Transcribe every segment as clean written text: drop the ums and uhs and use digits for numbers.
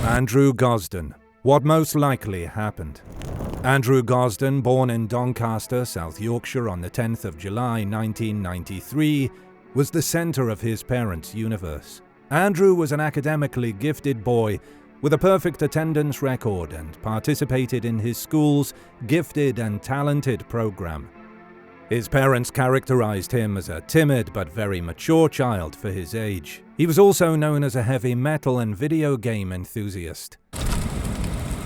Andrew Gosden. What most likely happened. Andrew Gosden, born in Doncaster, South Yorkshire on the 10th of July 1993, was the centre of his parents' universe. Andrew was an academically gifted boy with a perfect attendance record and participated in his school's Gifted and Talented program. His parents characterized him as a timid but very mature child for his age. He was also known as a heavy metal and video game enthusiast.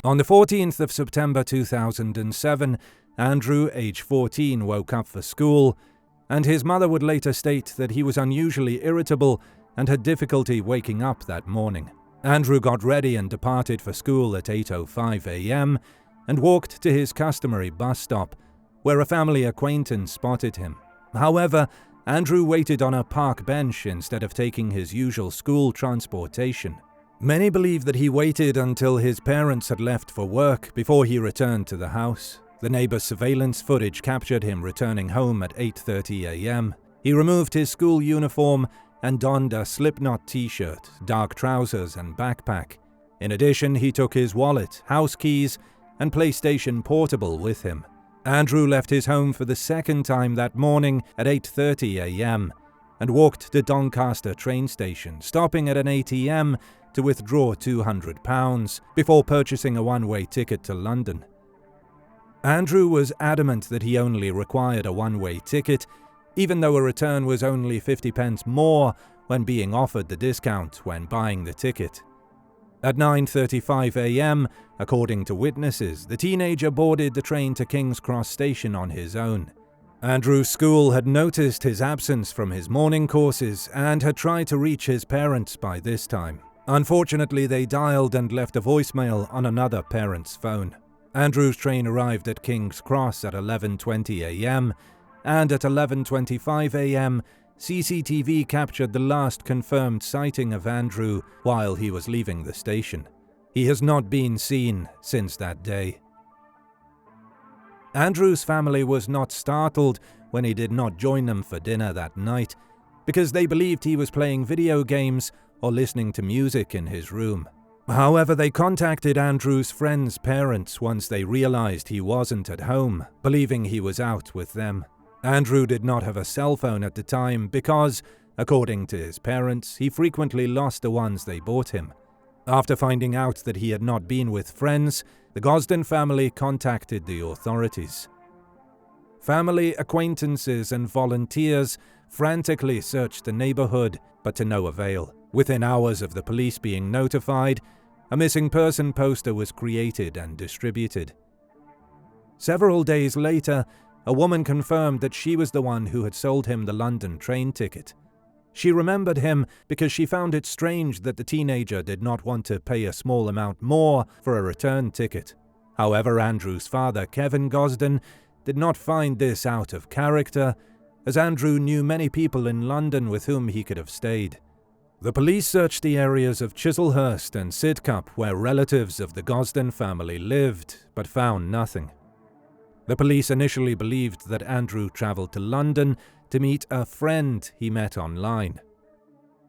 On the 14th of September 2007, Andrew, age 14, woke up for school, and his mother would later state that he was unusually irritable and had difficulty waking up that morning. Andrew got ready and departed for school at 8:05 a.m. and walked to his customary bus stop, where a family acquaintance spotted him. However, Andrew waited on a park bench instead of taking his usual school transportation. Many believe that he waited until his parents had left for work before he returned to the house. The neighbor's surveillance footage captured him returning home at 8:30 a.m. He removed his school uniform and donned a Slipknot t-shirt, dark trousers, and backpack. In addition, he took his wallet, house keys, and PlayStation Portable with him. Andrew left his home for the second time that morning at 8:30 a.m. and walked to Doncaster train station, stopping at an ATM to withdraw £200 before purchasing a one-way ticket to London. Andrew was adamant that he only required a one-way ticket, even though a return was only 50 pence more when being offered the discount when buying the ticket. At 9:35 a.m., according to witnesses, the teenager boarded the train to King's Cross Station on his own. Andrew's school had noticed his absence from his morning courses and had tried to reach his parents by this time. Unfortunately, they dialed and left a voicemail on another parent's phone. Andrew's train arrived at King's Cross at 11:20 a.m., and at 11:25 a.m., CCTV captured the last confirmed sighting of Andrew while he was leaving the station. He has not been seen since that day. Andrew's family was not startled when he did not join them for dinner that night, because they believed he was playing video games or listening to music in his room. However, they contacted Andrew's friends' parents once they realized he wasn't at home, believing he was out with them. Andrew did not have a cell phone at the time because, according to his parents, he frequently lost the ones they bought him. After finding out that he had not been with friends, the Gosden family contacted the authorities. Family, acquaintances, and volunteers frantically searched the neighborhood, but to no avail. Within hours of the police being notified, a missing person poster was created and distributed. Several days later, a woman confirmed that she was the one who had sold him the London train ticket. She remembered him because she found it strange that the teenager did not want to pay a small amount more for a return ticket. However, Andrew's father, Kevin Gosden, did not find this out of character, as Andrew knew many people in London with whom he could have stayed. The police searched the areas of Chislehurst and Sidcup where relatives of the Gosden family lived, but found nothing. The police initially believed that Andrew travelled to London to meet a friend he met online.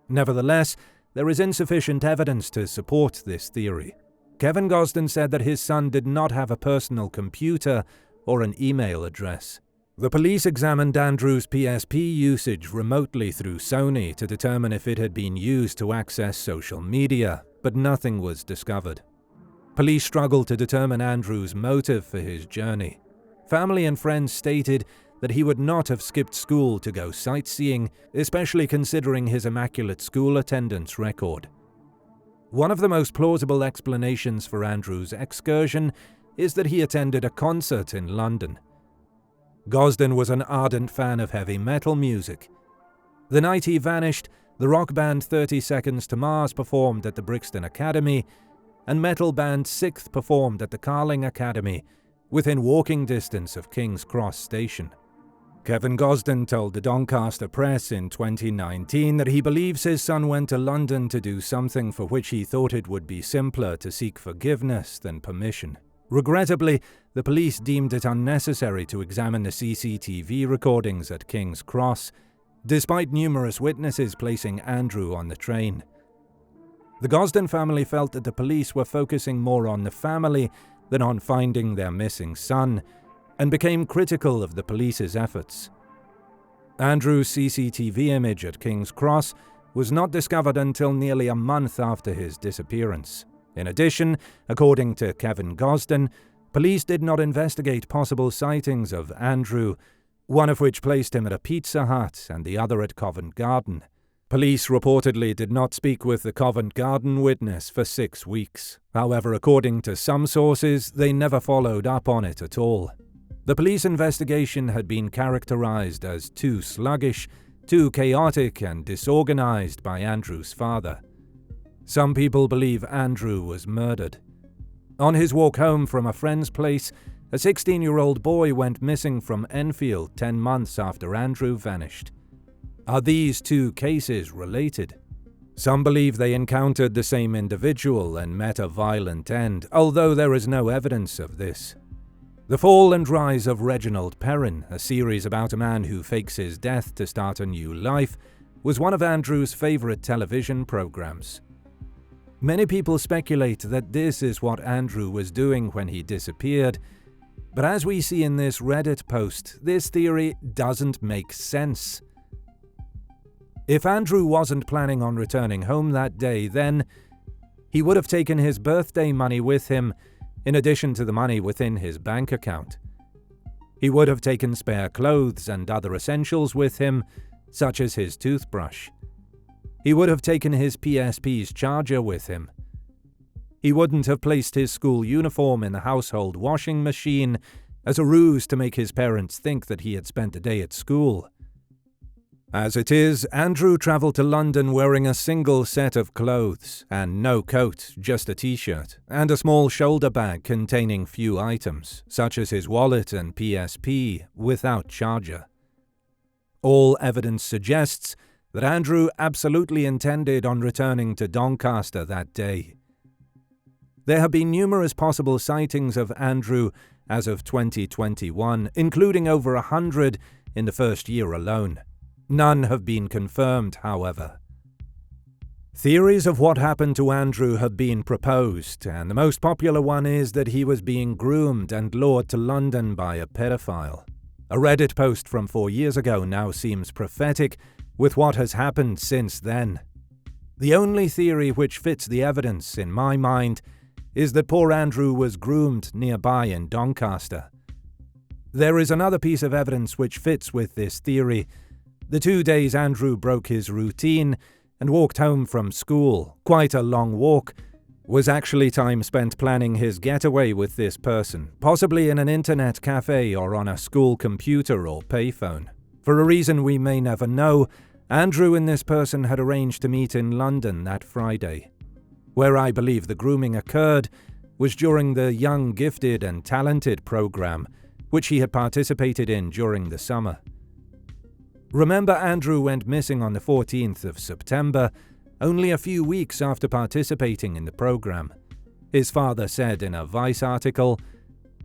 Nevertheless, there is insufficient evidence to support this theory. Kevin Gosden said that his son did not have a personal computer or an email address. The police examined Andrew's PSP usage remotely through Sony to determine if it had been used to access social media, but nothing was discovered. Police struggled to determine Andrew's motive for his journey. Family and friends stated that he would not have skipped school to go sightseeing, especially considering his immaculate school attendance record. One of the most plausible explanations for Andrew's excursion is that he attended a concert in London. Gosden was an ardent fan of heavy metal music. The night he vanished, the rock band 30 Seconds to Mars performed at the Brixton Academy, and metal band Sixth performed at the Carling Academy, within walking distance of King's Cross Station. Kevin Gosden told the Doncaster Press in 2019 that he believes his son went to London to do something for which he thought it would be simpler to seek forgiveness than permission. Regrettably, the police deemed it unnecessary to examine the CCTV recordings at King's Cross, despite numerous witnesses placing Andrew on the train. The Gosden family felt that the police were focusing more on the family than on finding their missing son, and became critical of the police's efforts. Andrew's CCTV image at King's Cross was not discovered until nearly a month after his disappearance. In addition, according to Kevin Gosden, police did not investigate possible sightings of Andrew, one of which placed him at a Pizza Hut and the other at Covent Garden. Police reportedly did not speak with the Covent Garden witness for 6 weeks. However, according to some sources, they never followed up on it at all. The police investigation had been characterized as too sluggish, too chaotic and disorganized by Andrew's father. Some people believe Andrew was murdered. On his walk home from a friend's place, a 16-year-old boy went missing from Enfield 10 months after Andrew vanished. Are these two cases related? Some believe they encountered the same individual and met a violent end, although there is no evidence of this. The Fall and Rise of Reginald Perrin, a series about a man who fakes his death to start a new life, was one of Andrew's favorite television programs. Many people speculate that this is what Andrew was doing when he disappeared, but as we see in this Reddit post, this theory doesn't make sense. If Andrew wasn't planning on returning home that day, then he would have taken his birthday money with him, in addition to the money within his bank account. He would have taken spare clothes and other essentials with him, such as his toothbrush. He would have taken his PSP's charger with him. He wouldn't have placed his school uniform in the household washing machine as a ruse to make his parents think that he had spent the day at school. As it is, Andrew travelled to London wearing a single set of clothes, and no coat, just a t-shirt, and a small shoulder bag containing few items, such as his wallet and PSP, without charger. All evidence suggests that Andrew absolutely intended on returning to Doncaster that day. There have been numerous possible sightings of Andrew as of 2021, including over 100 in the first year alone. None have been confirmed, however. Theories of what happened to Andrew have been proposed, and the most popular one is that he was being groomed and lured to London by a pedophile. A Reddit post from 4 years ago now seems prophetic, with what has happened since then. The only theory which fits the evidence, in my mind, is that poor Andrew was groomed nearby in Doncaster. There is another piece of evidence which fits with this theory. The 2 days Andrew broke his routine and walked home from school, quite a long walk, was actually time spent planning his getaway with this person, possibly in an internet cafe or on a school computer or payphone. For a reason we may never know, Andrew and this person had arranged to meet in London that Friday. Where I believe the grooming occurred was during the Young, Gifted and Talented program, which he had participated in during the summer. Remember, Andrew went missing on the 14th of September, only a few weeks after participating in the program. His father said in a Vice article,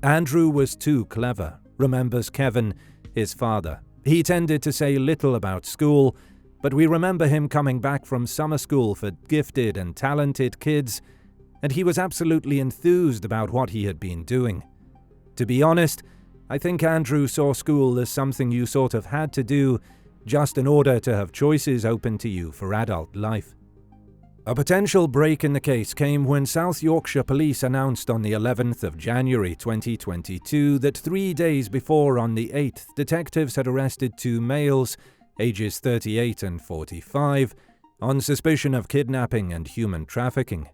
"Andrew was too clever," remembers Kevin, his father. "He tended to say little about school, but we remember him coming back from summer school for gifted and talented kids, and he was absolutely enthused about what he had been doing. To be honest, I think Andrew saw school as something you sort of had to do just in order to have choices open to you for adult life." A potential break in the case came when South Yorkshire Police announced on the 11th of January 2022 that 3 days before, on the 8th, detectives had arrested 2 males, ages 38 and 45, on suspicion of kidnapping and human trafficking.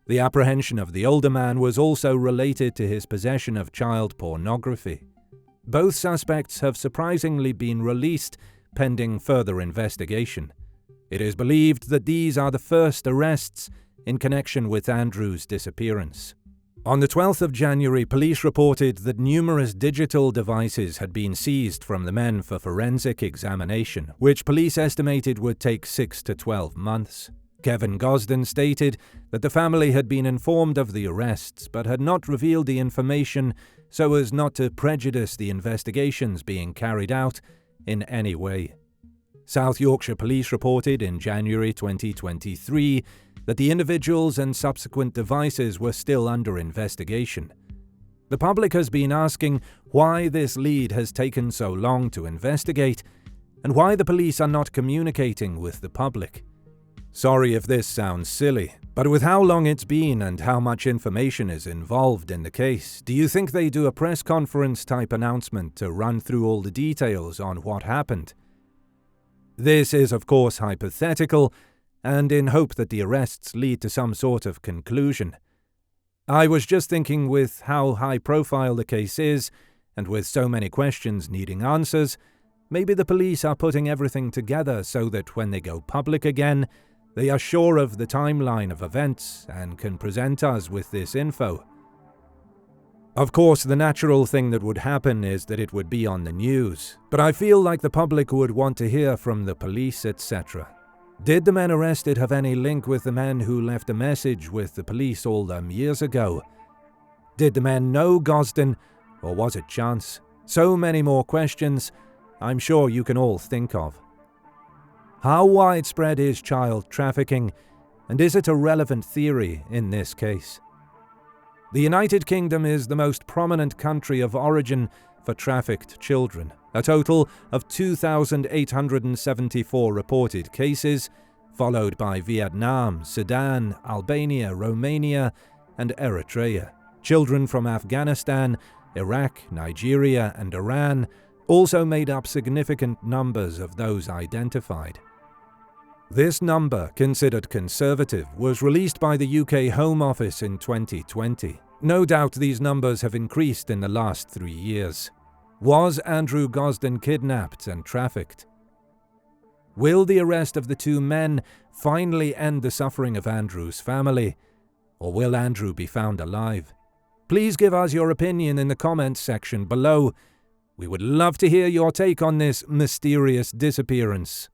The apprehension of the older man was also related to his possession of child pornography. Both suspects have surprisingly been released pending further investigation. It is believed that these are the first arrests in connection with Andrew's disappearance. On the 12th of January, police reported that numerous digital devices had been seized from the men for forensic examination, which police estimated would take 6 to 12 months. Kevin Gosden stated that the family had been informed of the arrests but had not revealed the information so as not to prejudice the investigations being carried out in any way. South Yorkshire Police reported in January 2023 that the individuals and subsequent devices were still under investigation. The public has been asking why this lead has taken so long to investigate and why the police are not communicating with the public. Sorry if this sounds silly, but with how long it's been and how much information is involved in the case, do you think they do a press conference type announcement to run through all the details on what happened? This is of course hypothetical, and in hope that the arrests lead to some sort of conclusion. I was just thinking, with how high profile the case is, and with so many questions needing answers, maybe the police are putting everything together so that when they go public again, they are sure of the timeline of events and can present us with this info. Of course, the natural thing that would happen is that it would be on the news, but I feel like the public would want to hear from the police, etc. Did the men arrested have any link with the men who left a message with the police all them years ago? Did the men know Gosden, or was it chance? So many more questions I'm sure you can all think of. How widespread is child trafficking, and is it a relevant theory in this case? The United Kingdom is the most prominent country of origin for trafficked children. A total of 2,874 reported cases, followed by Vietnam, Sudan, Albania, Romania, and Eritrea. Children from Afghanistan, Iraq, Nigeria, and Iran also made up significant numbers of those identified. This number, considered conservative, was released by the UK Home Office in 2020. No doubt these numbers have increased in the last 3 years. Was Andrew Gosden kidnapped and trafficked? Will the arrest of the two men finally end the suffering of Andrew's family, or will Andrew be found alive? Please give us your opinion in the comments section below. We would love to hear your take on this mysterious disappearance.